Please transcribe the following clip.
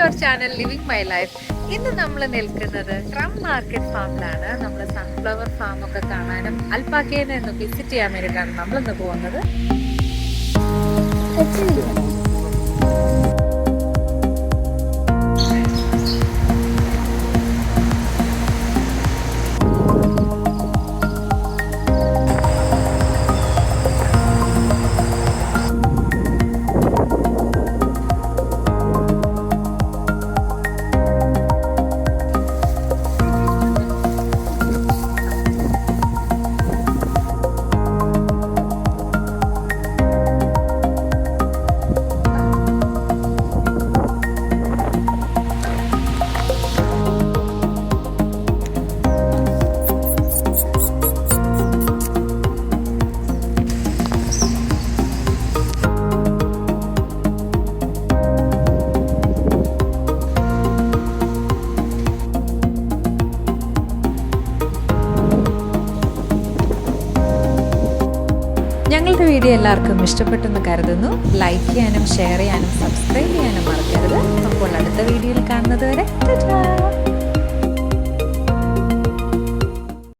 Your channel living my life. ഇന്ന് നമ്മൾ നിൽക്കുന്നത് ട്രം മാർക്കറ്റ് ഫാമിലാണ്. നമ്മൾ സൺഫ്ലവർ ഫാം ഒക്കെ കാണാനും അൽപ്പാക്കയെ ഒന്ന് വിസിറ്റ് ചെയ്യാൻ വേണ്ടിയിട്ടാണ് നമ്മളിന്ന് പോകുന്നത്. ഞങ്ങളുടെ വീഡിയോ എല്ലാവർക്കും ഇഷ്ടപ്പെട്ടെന്ന് കരുതുന്നു. ലൈക്ക് ചെയ്യാനും ഷെയർ ചെയ്യാനും സബ്സ്ക്രൈബ് ചെയ്യാനും മറക്കരുത്. അപ്പോൾ അടുത്ത വീഡിയോയിൽ കാണുന്നത് വരെ